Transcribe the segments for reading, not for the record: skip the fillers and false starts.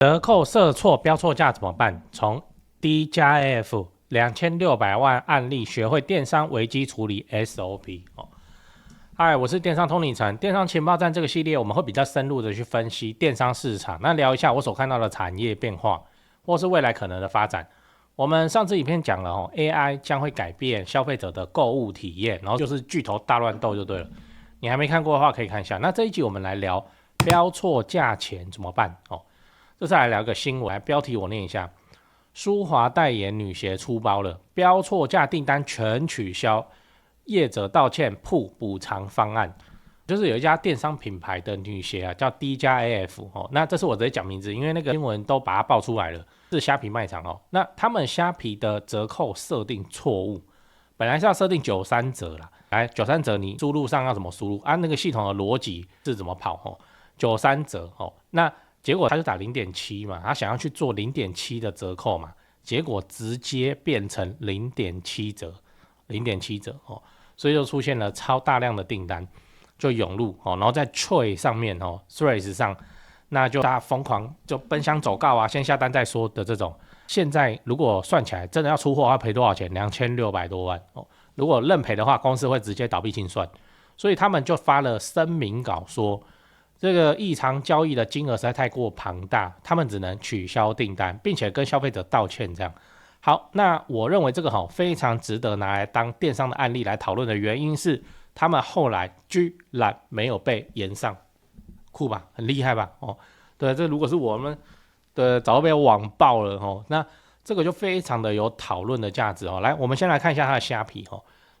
折扣设错标错价怎么办？从 D+AF 2600万案例学会电商危机处理 SOP。嗨，我是电商通灵城，电商情报站这个系列我们会比较深入的去分析电商市场，那聊一下我所看到的产业变化，或是未来可能的发展。我们上次影片讲了AI 将会改变消费者的购物体验，然后就是巨头大乱斗就对了。你还没看过的话可以看一下。那这一集我们来聊标错价钱怎么办这次来聊个新闻，标题我念一下：舒华代言女鞋出包了，标错价订单全取消，业者道歉铺补偿方案。就是有一家电商品牌的女鞋叫 D+AF 那这是我直接讲名字，因为那个新闻都把它爆出来了，是虾皮卖场那他们虾皮的折扣设定错误，本来是要设定93折啦，来93折你输入上要怎么输入那个系统的逻辑是怎么跑93折那结果他就打 0.7 嘛，他想要去做 0.7 的折扣嘛，结果直接变成 0.7 折 0.7 折所以就出现了超大量的订单就涌入然后在 Trade 上面Threads 上，那就大家疯狂就奔相走告先下单再说的这种。现在如果算起来真的要出货要赔多少钱？2600多万如果认赔的话，公司会直接倒闭清算，所以他们就发了声明稿说，这个异常交易的金额实在太过庞大，他们只能取消订单，并且跟消费者道歉这样。好，那我认为这个非常值得拿来当电商的案例来讨论的原因是，他们后来居然没有被延上，酷吧，很厉害吧对，这如果是我们的早就被网爆了那这个就非常的有讨论的价值来，我们先来看一下它的虾皮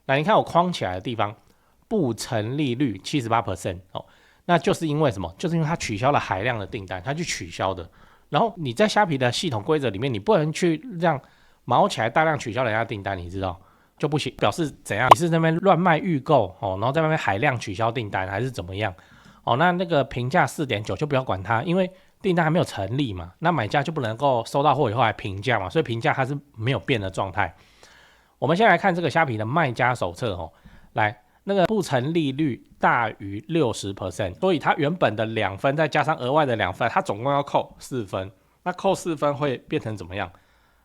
来，你看我框起来的地方，不成利率 78% 那就是因为什么？就是因为它取消了海量的订单，它去取消的。然后你在虾皮的系统规则里面，你不能去让毛起来大量取消人家订单，你知道就不行，表示怎样？你是那边乱卖预购然后在那边海量取消订单，还是怎么样那个评价 4.9 就不要管它，因为订单还没有成立嘛，那买家就不能够收到货以后来评价嘛，所以评价它是没有变的状态。我们先来看这个虾皮的卖家手册来。那个不成利率大于 60%， 所以它原本的2分再加上额外的2分，它总共要扣4分。那扣4分会变成怎么样？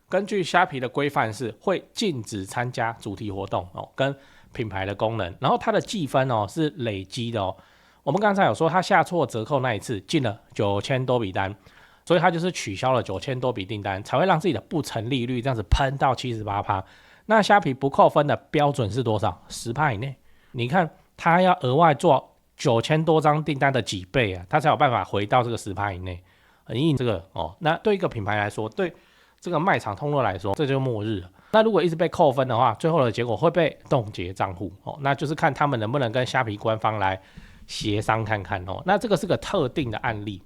根据虾皮的规范是会禁止参加主题活动跟品牌的功能，然后它的计分是累积的我们刚才有说它下错折扣那一次进了9000多笔单，所以它就是取消了9000多笔订单，才会让自己的不成利率这样子喷到 78%。那虾皮不扣分的标准是多少？ 10% 以内。你看他要额外做9000多张订单的几倍他才有办法回到这个 10% 以内，很硬这个那对一个品牌来说，对这个卖场通路来说，这就是末日了。那如果一直被扣分的话，最后的结果会被冻结账户那就是看他们能不能跟虾皮官方来协商看看那这个是个特定的案例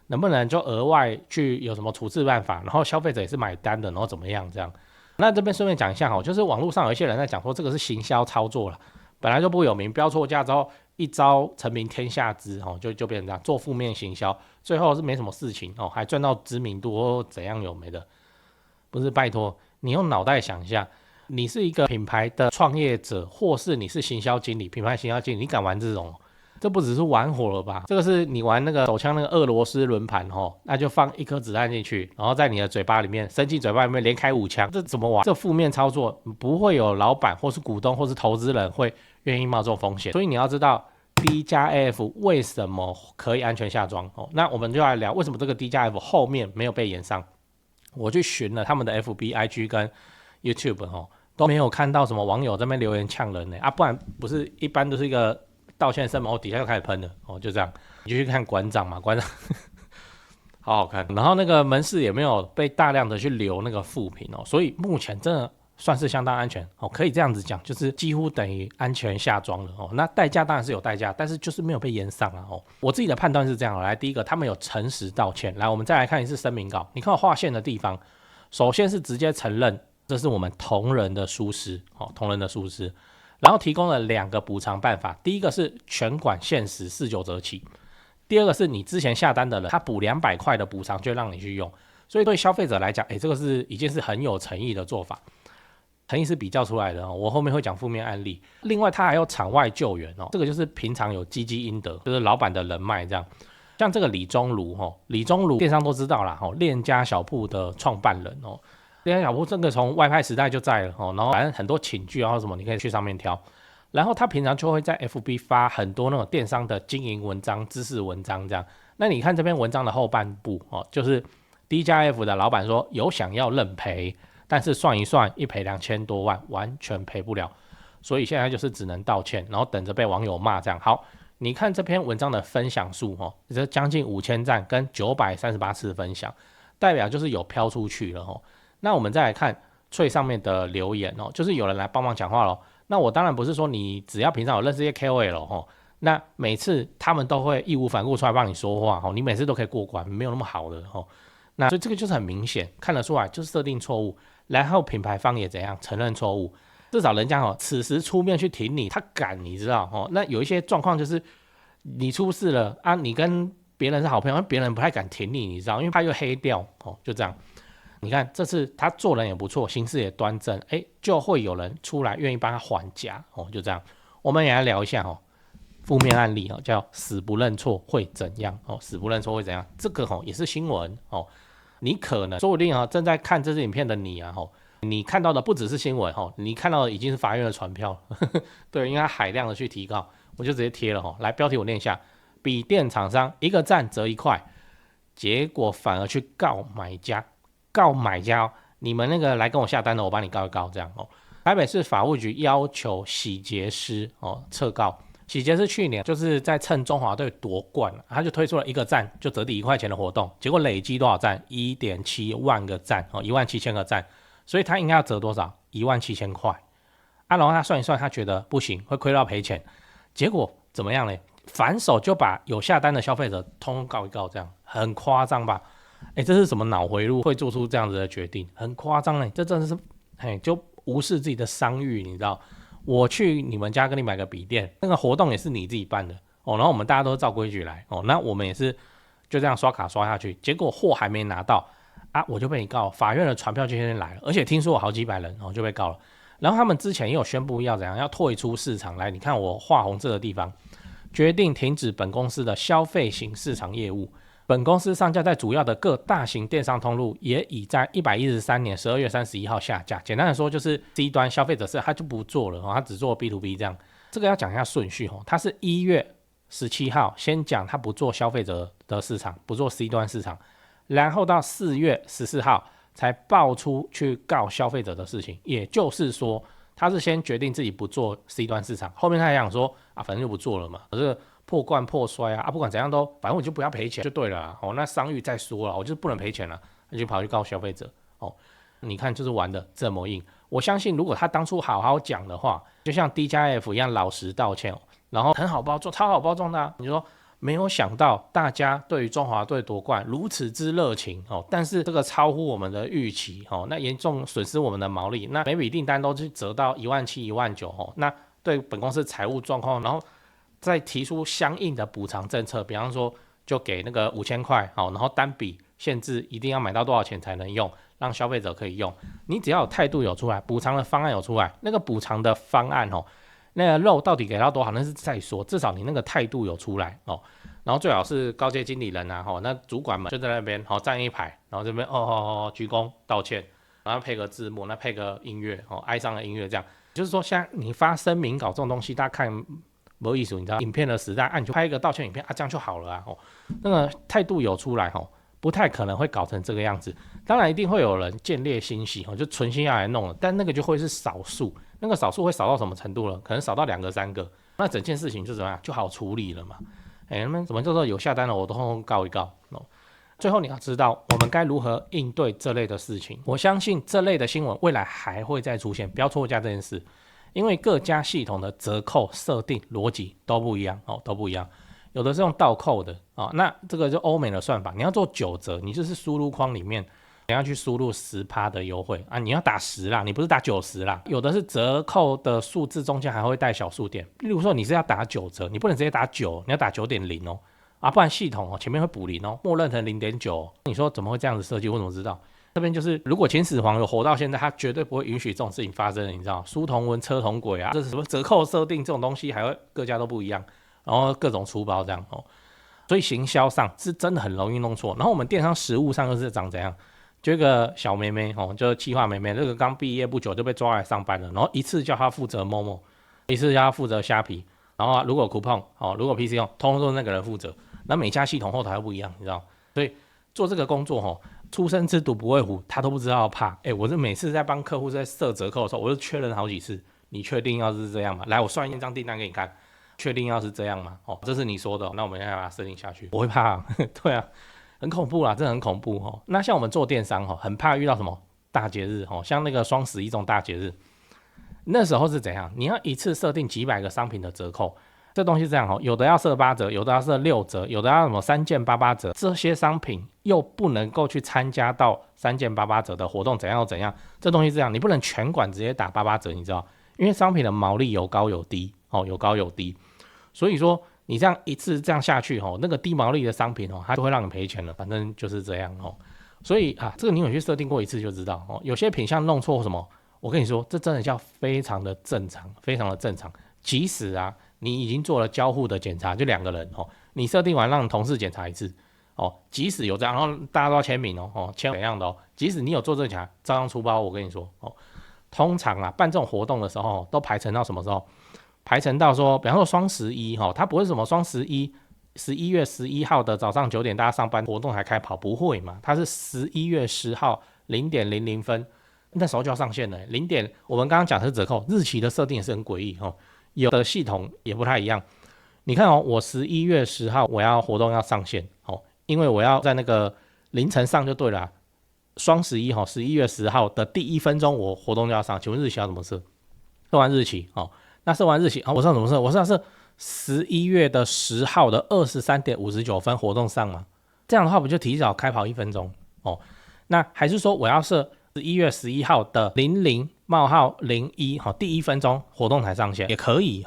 能不能就额外去有什么处置办法，然后消费者也是买单的，然后怎么样这样。那这边顺便讲一下就是网络上有一些人在讲说这个是行销操作了，本来就不有名，标错价之后一朝成名天下知就变成这样，做负面行销，最后是没什么事情还赚到知名度或怎样有没的。不是，拜托你用脑袋想一下，你是一个品牌的创业者，或是你是行销经理，品牌行销经理，你敢玩这种？这不只是玩火了吧？这个是你玩那个手枪那个俄罗斯轮盘那就放一颗子弹进去，然后在你的嘴巴里面，生气嘴巴里面连开5枪，这怎么玩？这负面操作不会有老板或是股东或是投资人会愿意冒这种风险，所以你要知道 D+AF 为什么可以安全下装那我们就来聊为什么这个 D+AF 后面没有被延上。我去寻了他们的 FB、IG 跟 YouTube 都没有看到什么网友在那边留言呛人不然不是一般都是一个道歉声明底下就开始喷了就这样。你就去看馆长嘛，馆长好好看，然后那个门市也没有被大量的去留那个负评所以目前真的算是相当安全可以这样子讲，就是几乎等于安全下装了那代价当然是有代价，但是就是没有被延上我自己的判断是这样来，第一个他们有诚实道歉，来我们再来看一次声明稿，你看我划线的地方，首先是直接承认这是我们同仁的疏失同仁的疏失，然后提供了2个补偿办法，第一个是全馆限时49折起，第二个是你之前下单的人他补200块的补偿就让你去用，所以对消费者来讲这个是一件是很有诚意的做法，诚意是比较出来的我后面会讲负面案例。另外他还有场外救援这个就是平常有积积阴德，就是老板的人脉这样。像这个李宗儒李宗儒电商都知道啦链家小铺的创办人链家小铺这个从外派时代就在了然后反正很多寝具啊什么你可以去上面挑，然后他平常就会在 FB 发很多那种电商的经营文章、知识文章这样。那你看这篇文章的后半部就是 D+F 的老板说有想要认赔，但是算一算一赔2000多万，完全赔不了，所以现在就是只能道歉，然后等着被网友骂这样。好，你看这篇文章的分享数这将近5000赞跟938次分享，代表就是有飘出去了那我们再来看最上面的留言就是有人来帮忙讲话咯。那我当然不是说你只要平常有认识这些 KOL 那每次他们都会义无反顾出来帮你说话你每次都可以过关，没有那么好的那所以这个就是很明显看得出来就是设定错误，然后品牌方也怎样承认错误，至少人家此时出面去挺你，他敢你知道那有一些状况就是你出事了啊，你跟别人是好朋友，别人不太敢挺你，你知道，因为他又黑掉就这样。你看这次他做人也不错，行事也端正，就会有人出来愿意帮他还价就这样。我们也来聊一下负面案例叫死不认错会怎样死不认错会怎样，这个也是新闻你可能说不定正在看这支影片的你你看到的不只是新闻你看到的已经是法院的传票对，因为他海量的去提告，我就直接贴了来，标题我念一下：笔电厂商一个赞折1块，结果反而去告买家，你们那个来跟我下单的，我帮你告一告这样台北市法务局要求洗洁师撤告。洗洁师去年就是在趁中华队夺冠他就推出了一个赞就折抵1块钱的活动，结果累积多少赞 1.7 万个赞17000个赞，所以他应该要折多少17000块然后他算一算，他觉得不行，会亏到赔钱，结果怎么样呢？反手就把有下单的消费者通通告一告，这样很夸张吧？这是什么脑回路会做出这样子的决定？很夸张这真的是就无视自己的商誉，你知道？我去你们家跟你买个笔电，那个活动也是你自己办的然后我们大家都照规矩来那我们也是就这样刷卡刷下去，结果货还没拿到我就被你告，法院的传票就先来了，而且听说有好几百人就被告了。然后他们之前也有宣布要怎样，要退出市场来，你看我画红这个地方，决定停止本公司的消费型市场业务。本公司上架在主要的各大型电商通路，也已在113年12月31号下架。简单的说，就是 C 端消费者是他就不做了他只做 B2B 这样。这个要讲一下顺序他是1月17号先讲他不做消费者的市场，不做 C 端市场，然后到4月14号才爆出去告消费者的事情。也就是说，他是先决定自己不做 C 端市场，后面他还想说反正就不做了嘛，可是破罐破摔不管怎样都，反正我就不要赔钱就对了那商誉再说了，我就是不能赔钱了，他就跑去告消费者你看就是玩的这么硬。我相信如果他当初好好讲的话，就像 D+F 一样老实道歉然后很好包装，超好包装的你说没有想到大家对于中华队夺冠如此之热情但是这个超乎我们的预期那严重损失我们的毛利，那每笔订单都是折到17000、19000那对本公司财务状况，然后再提出相应的补偿政策，比方说就给那个5000块然后单笔限制一定要买到多少钱才能用，让消费者可以用。你只要有态度有出来，补偿的方案有出来，那个补偿的方案那个肉到底给到多少那是再说，至少你那个态度有出来然后最好是高阶经理人那主管们就在那边站一排，然后这边鞠躬道歉，然后配个字幕，那配个音乐哀伤的音乐，这样就是说像你发声明稿这种东西，大家看没意思，你知道影片的时代你就拍一个道歉影片这样就好了那个态度有出来不太可能会搞成这个样子。当然一定会有人见猎心喜就存心要来弄了，但那个就会是少数，那个少数会少到什么程度了？可能少到2个3个，那整件事情就怎么样就好处理了嘛。那么怎么叫做有下单了我都通通告一告最后你要知道我们该如何应对这类的事情。我相信这类的新闻未来还会再出现标错价这件事，因为各家系统的折扣设定逻辑都不一样都不一样。有的是用倒扣的那这个就欧美的算法，你要做9折，你就是输入框里面你要去输入10%的优惠你要打10啦，你不是打90啦。有的是折扣的数字中间还会带小数点，例如说你是要打9折，你不能直接打9，你要打9.0不然系统前面会补0默认成0.9你说怎么会这样子设计？我怎么知道？这边就是如果秦始皇有活到现在，他绝对不会允许这种事情发生的，你知道书同文车同轨这是什么折扣设定这种东西，还会各家都不一样，然后各种出包这样所以行销上是真的很容易弄错。然后我们电商实务上又是长怎样？就一个小妹妹就是企划妹妹，这个刚毕业不久就被抓来上班了，然后一次叫她负责 Momo， 一次叫她负责虾皮，然后如果 Coupon 如果 PC 用，通通都是那个人负责。那每家系统后台又不一样，你知道？所以做这个工作初生之犊不畏虎，他都不知道怕。我这每次在帮客户在设折扣的时候，我就确认好几次，你确定要是这样吗？来，我算一张订单给你看，确定要是这样吗？这是你说的，那我们现在把它设定下去。我会怕对啊，很恐怖啦，真的很恐怖那像我们做电商很怕遇到什么大节日像那个双11这种大节日，那时候是怎样？你要一次设定几百个商品的折扣。这东西这样有的要设8折，有的要设6折，有的要什么3件88折，这些商品又不能够去参加到3件88折的活动，怎样又怎样？这东西这样，你不能全馆直接打88折，你知道？因为商品的毛利有高有低有高有低，所以说你这样一次这样下去那个低毛利的商品它就会让你赔钱了，反正就是这样所以这个你有去设定过一次就知道有些品项弄错什么，我跟你说，这真的叫非常的正常，非常的正常。即使你已经做了交互的检查，就2个人你设定完让同事检查一次即使有这样，然后大家都要签名签怎样的即使你有做这个检查，照样出包。我跟你说通常办这种活动的时候都排程到什么时候？排程到说，比方说双11它不会是什么双11 11月11号的早上9点大家上班活动还开跑，不会嘛？它是11月10号0点00分，那时候就要上线了0点。我们刚刚讲的是折扣日期的设定也是很诡异有的系统也不太一样。你看我11月10号我要活动要上线因为我要在那个凌晨上就对了双11 11月10号的第1分钟我活动就要上，请问日期要怎么设？设完日期那设完日期我知道怎么设，我知道是11月的10号的23点59分活动上嘛？这样的话不就提早开跑1分钟那还是说我要设11月11号的00:01第1分钟活动才上线也可以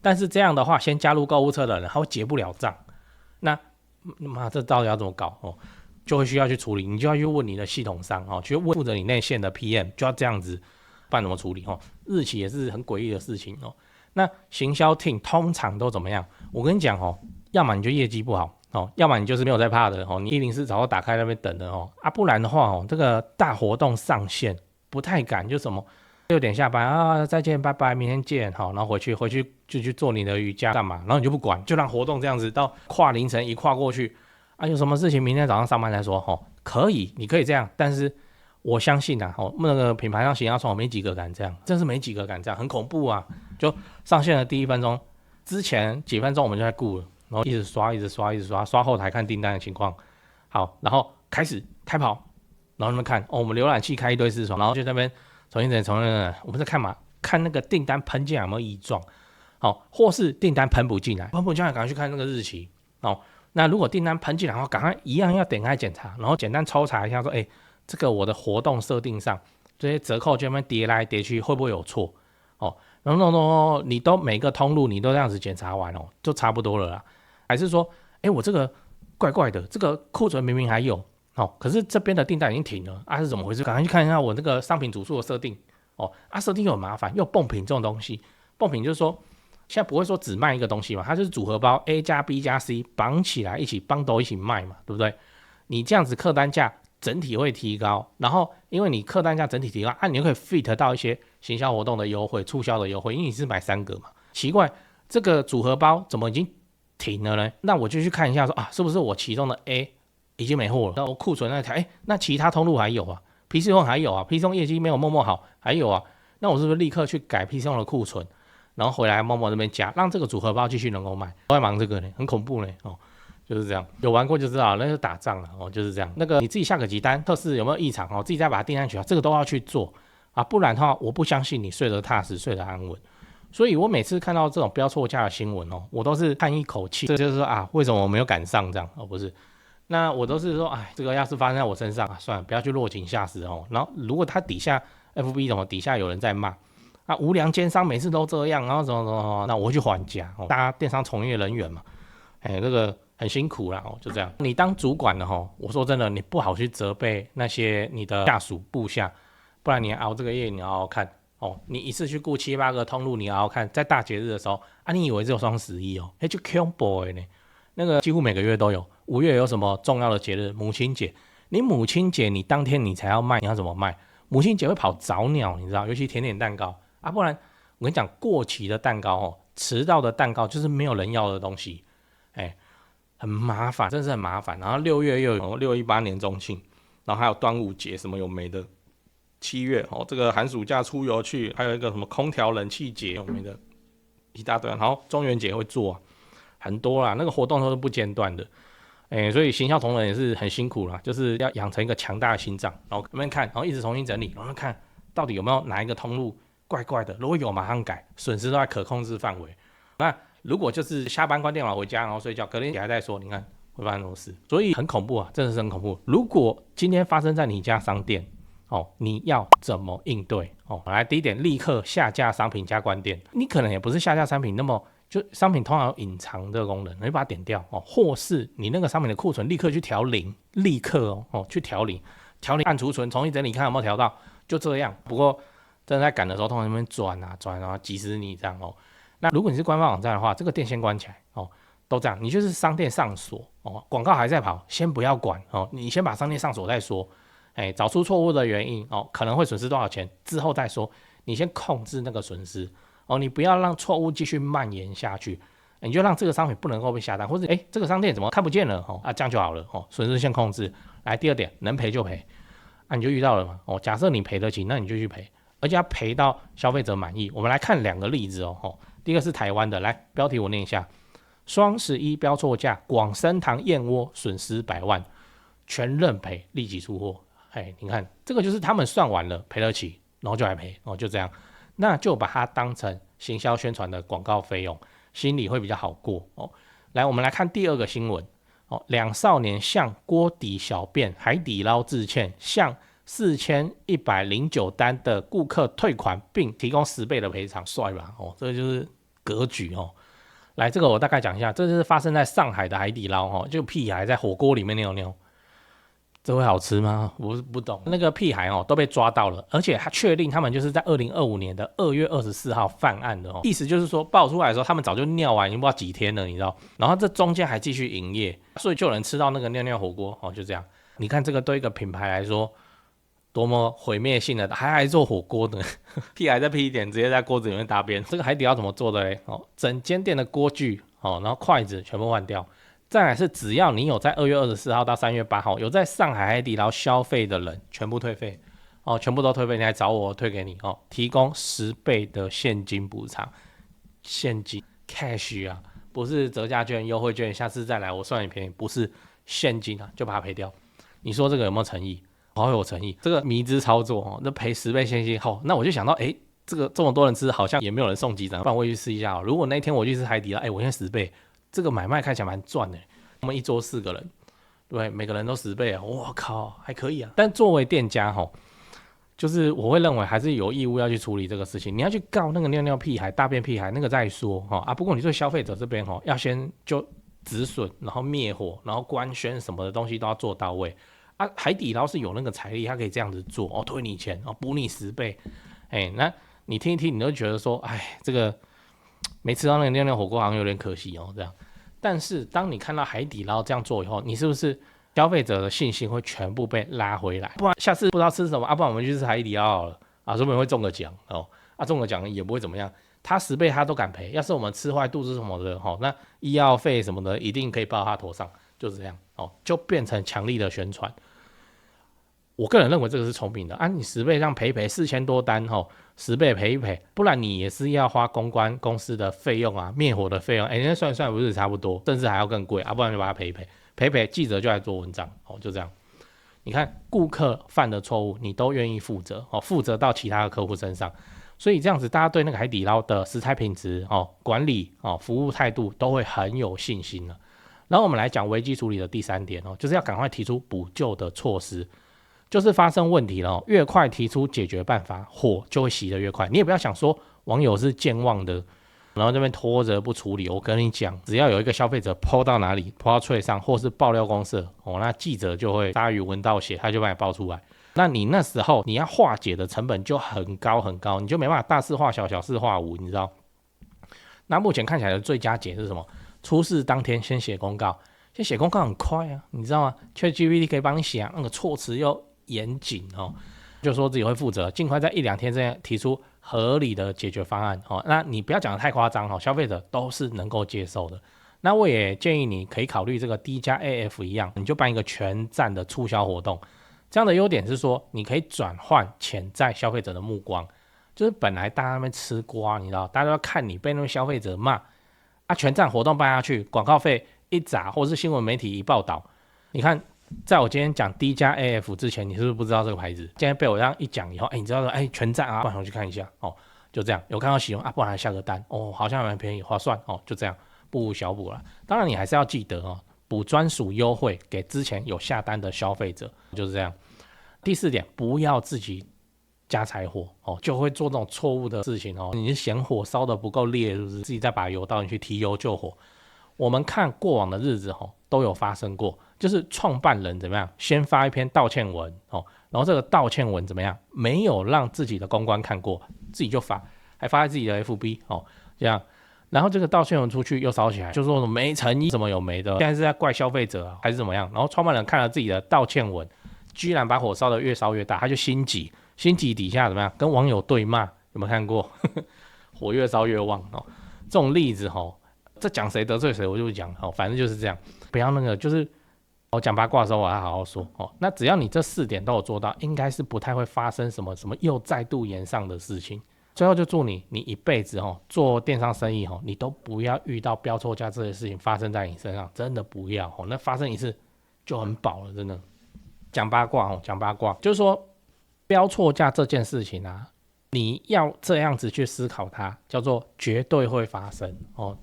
但是这样的话先加入购物车的人他会结不了账，那这到底要怎么搞就会需要去处理，你就要去问你的系统商去问负责你内线的 PM， 就要这样子办怎么处理日期也是很诡异的事情那行销 team 通常都怎么样？我跟你讲要么你就业绩不好要么你就是没有在怕的你104早就打开那边等的不然的话这个大活动上线不太敢，就什么6点下班再见拜拜明天见然后回去就去做你的瑜伽干嘛，然后你就不管，就让活动这样子到跨凌晨一跨过去有什么事情明天早上上班再说可以，你可以这样，但是我相信那个品牌上行销窗没几个敢这样，真是没几个敢这样，很恐怖啊！就上线的第1分钟之前几分钟我们就在顾了，然后一直刷后台看订单的情况，好，然后开始开跑，然后你们看我们浏览器开一堆视窗，然后就在那边重新我们在看嘛，看那个订单喷进来有没有异状或是订单喷不进来赶快去看那个日期那如果订单喷进来的话，赶快一样要点开检查，然后简单抽查一下说这个我的活动设定上这些折扣就那边叠来叠去会不会有错然后你都每个通路你都这样子检查完就差不多了啦。还是说我这个怪怪的，这个库存明明还有可是这边的订单已经停了是怎么回事？赶快去看一下我那个商品组数的设定设定又很麻烦，又蹦品这种东西，蹦品就是说现在不会说只卖一个东西嘛，它就是组合包 A 加 B 加 C 绑起来一起bundle一起卖嘛，对不对？你这样子客单价整体会提高，然后因为你客单价整体提高你就可以 fit 到一些行销活动的优惠、促销的优惠，因为你是买3个嘛。奇怪，这个组合包怎么已经停了呢？那我就去看一下说是不是我其中的 A 已经没货了，那我库存那条那其他通路还有PC 用还有PC 用业绩没有Momo好还有那我是不是立刻去改 PC 用的库存，然后回来Momo那边加，让这个组合包继续能够卖？我在忙这个呢，很恐怖呢就是这样，有玩过就知道，那是打仗了就是这样。那个你自己下个几单，测试有没有异常自己再把它订单取消，这个都要去做不然的话，我不相信你睡得踏实，睡得安稳。所以我每次看到这种标错价的新闻我都是叹一口气，这就是说为什么我没有赶上这样不是？那我都是说，这个要是发生在我身上算了，不要去落井下石然后如果他底下 FB 怎么底下有人在骂无良奸商每次都这样，然后怎么那我会去还价大家电商从业人员嘛，这个很辛苦啦就这样。你当主管的我说真的，你不好去责备那些你的下属部下，不然你熬这个夜你熬看你一次去顾7-8个通路，你熬看在大节日的时候你以为只有双11就恐怖的呢。那个几乎每个月都有。5月有什么重要的节日？母亲节。你母亲节你当天你才要卖，你要怎么卖？母亲节会跑早鸟，你知道，尤其甜点蛋糕啊，不然我跟你讲，过期的蛋糕哦，迟到的蛋糕就是没有人要的东西，很麻烦，真是很麻烦。然后6月又有618年中庆，然后还有端午节，什么有没的。7月哦，这个寒暑假出游去，还有一个什么空调冷气节有没的，一大堆。然后中元节会做很多啦，那个活动都是不间断的。所以行销同仁也是很辛苦啦，就是要养成一个强大的心脏，然后慢慢看，然后一直重新整理，然后看到底有没有哪一个通路怪怪的，如果有马上改，损失都在可控制范围。那如果就是下班关电脑回家，然后睡觉，隔天起来再说，你看会发生什么事？所以很恐怖啊，真的是很恐怖。如果今天发生在你家商店，你要怎么应对？来，第一点，立刻下架商品加关店。你可能也不是下架商品，那么就商品通常有隐藏这个功能，你就把它点掉或是你那个商品的库存立刻去调零，立刻去调零，按储存重新整理，看有没有调到，就这样。不过真的在赶的时候，通常那边转啊，急死你这样那如果你是官方网站的话，这个店先关起来都这样。你就是商店上锁广告还在跑，先不要管你先把商店上锁再说。找出错误的原因可能会损失多少钱之后再说，你先控制那个损失你不要让错误继续蔓延下去，你就让这个商品不能够被下单，或者这个商店怎么看不见了这样就好了损失先控制。来，第二点，能赔就赔你就遇到了嘛假设你赔得起，那你就去赔，而且要赔到消费者满意。我们来看2个例子第一个是台湾的，来，标题我念一下：双11标错价，广生堂燕窝损失100万，全认赔，立即出货。你看这个就是他们算完了赔得起，然后就来赔就这样，那就把它当成行销宣传的广告费用，心里会比较好过来，我们来看第2个新闻2少年向锅底小便，海底捞致歉，向4109单的顾客退款，并提供10倍的赔偿，帅吧这个就是格局来，这个我大概讲一下，这是发生在上海的海底捞就屁孩在火锅里面尿尿。这会好吃吗？我不懂。那个屁孩都被抓到了，而且他确定他们就是在2025年的2月24号犯案的意思就是说爆出来的时候他们早就尿完，已经不知道几天了，你知道。然后这中间还继续营业，所以就有人吃到那个尿尿火锅就这样。你看这个对一个品牌来说多么毁灭性的，还做火锅的屁孩在屁一点直接在锅子里面大便。这个海底捞怎么做的嘞整间店的锅具然后筷子全部换掉。再来是只要你有在2月24号到3月8号有在上海海底捞消费的人，全部退费全部都退费，你来找我退给你提供10倍的现金补偿，现金 cash 啊，不是折价券、优惠券，下次再来我算你便宜，不是现金就把它赔掉。你说这个有没有诚意？好有诚意，这个迷之操作那赔10倍现金那我就想到这个这么多人吃，好像也没有人送急诊，不然我也去试一下如果那天我去吃海底捞我现在10倍。这个买卖看起来蛮赚的，我们一桌4个人，对，每个人都10倍我靠，还可以啊。但作为店家就是我会认为还是有义务要去处理这个事情。你要去告那个尿尿屁孩、大便屁孩那个再说不过你对消费者这边要先就止损，然后灭火，然后官宣什么的东西都要做到位海底捞是有那个财力，他可以这样子做退你钱补你10倍那你听一听，你就觉得说这个没吃到那个尿尿火锅好像有点可惜这样。但是当你看到海底捞这样做以后，你是不是消费者的信心会全部被拉回来？不然下次不知道吃什么不然我们去吃海底捞好了说不定会中个奖中个奖也不会怎么样，他10倍他都敢赔。要是我们吃坏肚子什么的那医药费什么的一定可以报他头上，就这样就变成强力的宣传。我个人认为这个是聪明的你10倍这样赔4000多单10倍赔一赔，不然你也是要花公关公司的费用灭火的费用那算一算不是差不多，甚至还要更贵不然就把它赔一赔记者就来做文章就这样。你看顾客犯的错误你都愿意负责负责到其他的客户身上，所以这样子大家对那个海底捞的食材品质管理服务态度都会很有信心了。然后我们来讲危机处理的第3点就是要赶快提出补救的措施，就是发生问题了越快提出解决办法，火就会熄得越快。你也不要想说网友是健忘的，然后这边拖着不处理。我跟你讲，只要有一个消费者 po 到哪里 po 到脆上，或是爆料公社那记者就会鲨鱼闻到血，他就把你爆出来。那你那时候你要化解的成本就很高很高，你就没办法大事化小，小事化无，你知道。那目前看起来的最佳解是什么？出事当天先写公告，先写公告很快啊，你知道吗 ？ChatGPT 可以帮你写，那个措辞又严谨哦，就说自己会负责，尽快在1-2天之内提出合理的解决方案哦。那你不要讲得太夸张哦，消费者都是能够接受的。那我也建议你可以考虑这个 D+AF 一样，你就办一个全站的促销活动。这样的优点是说，你可以转换潜在消费者的目光，就是本来大家在那边吃瓜，你知道，大家都要看你被那个消费者骂啊，全站活动办下去，广告费一砸，或是新闻媒体一报道，你看，在我今天讲 D+AF 之前，你是不是不知道这个牌子？今天被我这样一讲以后，你知道说，全站啊，不然我去看一下哦，就这样，有看到喜欢啊，不然下个单哦，好像蛮便宜，划算哦，就这样。不无小补了，当然你还是要记得哦，补专属优惠给之前有下单的消费者，就是这样。第4点，不要自己加柴火哦，就会做这种错误的事情哦。你是嫌火烧得不够烈，是不是？自己再把油倒进去提油救火。我们看过往的日子哦，都有发生过，就是创办人怎么样，先发一篇道歉文哦，然后这个道歉文怎么样，没有让自己的公关看过，自己就发，还发在自己的 FB 哦，这样。然后这个道歉文出去又烧起来，就说什么没诚意，什么有没的，现在是在怪消费者啊，还是怎么样？然后创办人看了自己的道歉文，居然把火烧得越烧越大，他就心急底下怎么样？跟网友对骂，有没有看过？火越烧越旺哦，这种例子哦，这讲谁得罪谁，我就讲哦，反正就是这样，不要那个就是讲八卦的时候我要好好说哦。那只要你这4点都有做到，应该是不太会发生什么又再度延上的事情。最后就祝你一辈子做电商生意你都不要遇到标错价这些事情发生在你身上，真的不要那发生一次就很饱了，真的。讲八卦就是说标错价这件事情啊，你要这样子去思考它，叫做绝对会发生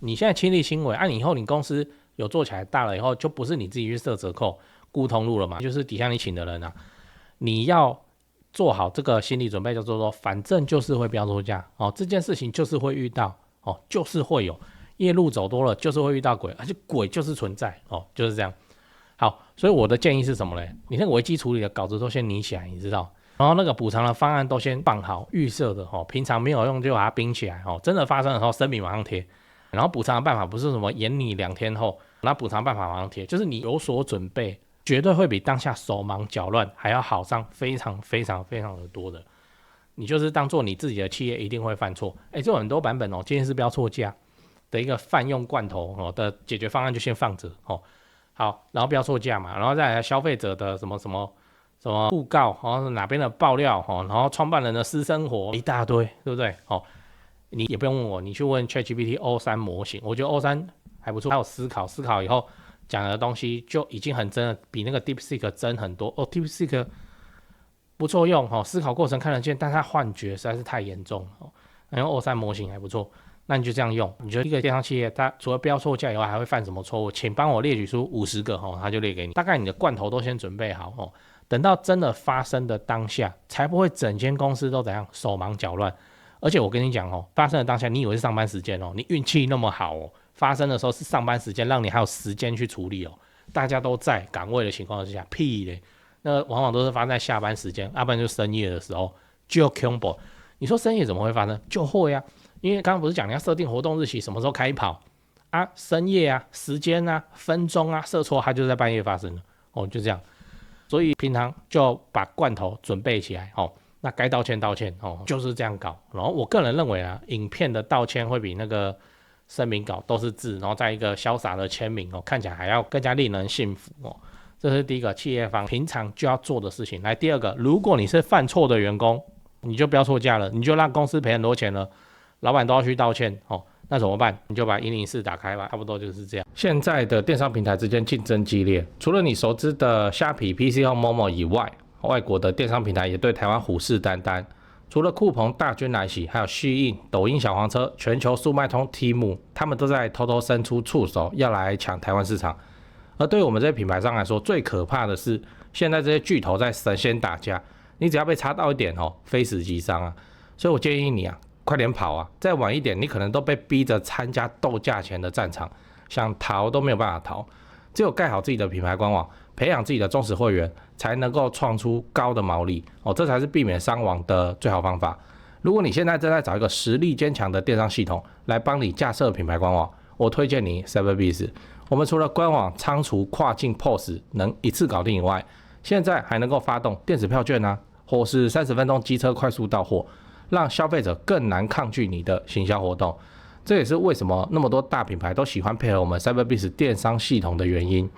你现在亲力亲为你以后你公司有做起来大了以后，就不是你自己去设折扣估通路了嘛，就是底下你请的人啊，你要做好这个心理准备，叫做说反正就是会标错价这件事情就是会遇到就是会有夜路走多了，就是会遇到鬼，而且鬼就是存在就是这样。好，所以我的建议是什么呢？你那个危机处理的稿子都先拟起来，你知道，然后那个补偿的方案都先放好，预设的平常没有用就把它冰起来真的发生的时候声明马上贴，然后补偿的办法不是什么延你2天后，那补偿办法马上贴，就是你有所准备，绝对会比当下手忙脚乱还要好上非常非常非常的多的。你就是当做你自己的企业一定会犯错，这有很多版本今天是标错价的一个泛用罐头的解决方案就先放着好，然后标错价嘛，然后再来消费者的什么布告哪边的爆料然后创办人的私生活一大堆，对不对你也不用问我，你去问 ChatGPT O3 模型，我觉得 O3 还不错，还有思考以后讲的东西就已经很真了，比那个 DeepSeek 真很多DeepSeek 不错用思考过程看得见，但它幻觉实在是太严重了然后 O3 模型还不错，那你就这样用。你觉得一个电商企业它除了标错价以外还会犯什么错误，请帮我列举出50个它就列给你，大概你的罐头都先准备好等到真的发生的当下，才不会整间公司都怎样手忙脚乱。而且我跟你讲发生的当下你以为是上班时间你运气那么好发生的时候是上班时间，让你还有时间去处理大家都在岗位的情况之下，屁嘞，那往往都是发生在下班时间，要不然就深夜的时候就恐怖。你说深夜怎么会发生？就会啊，因为刚刚不是讲你要设定活动日期什么时候开跑啊，深夜啊，时间啊，分钟啊，设错它就在半夜发生了就这样。所以平常就把罐头准备起来那该道歉就是这样搞。然后我个人认为影片的道歉会比那个声明稿都是字，然后再一个潇洒的签名看起来还要更加令人信服这是第一个企业方平常就要做的事情。来，第二个，如果你是犯错的员工，你就不要错价了，你就让公司赔很多钱了，老板都要去道歉那怎么办？你就把104打开吧，差不多就是这样。现在的电商平台之间竞争激烈，除了你熟知的虾皮、PC Home、Momo 以外，外国的电商平台也对台湾虎视眈眈。除了酷鹏大军来袭，还有SHEIN、抖音小黄车、全球速卖通 Temu， 他们都在偷偷伸出触手，要来抢台湾市场。而对于我们这些品牌商来说，最可怕的是现在这些巨头在神仙打架，你只要被插到一点非死即伤啊！所以我建议你快点跑啊！再晚一点，你可能都被逼着参加斗价钱的战场，想逃都没有办法逃。只有盖好自己的品牌官网，培养自己的忠实会员，才能够创出高的毛利这才是避免伤亡的最好方法。如果你现在正在找一个实力坚强的电商系统来帮你架设品牌官网，我推荐你 Cyberbiz。我们除了官网仓储跨境 POS 能一次搞定以外，现在还能够发动电子票券啊，或是30分钟机车快速到货，让消费者更难抗拒你的行销活动。这也是为什么那么多大品牌都喜欢配合我们 Cyberbiz 电商系统的原因。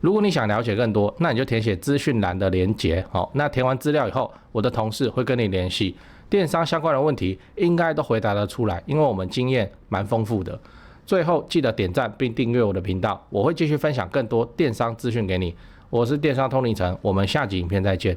如果你想了解更多，那你就填写资讯栏的连结。好，那填完资料以后，我的同事会跟你联系，电商相关的问题应该都回答得出来，因为我们经验蛮丰富的。最后记得点赞并订阅我的频道，我会继续分享更多电商资讯给你。我是电商通灵城，我们下集影片再见。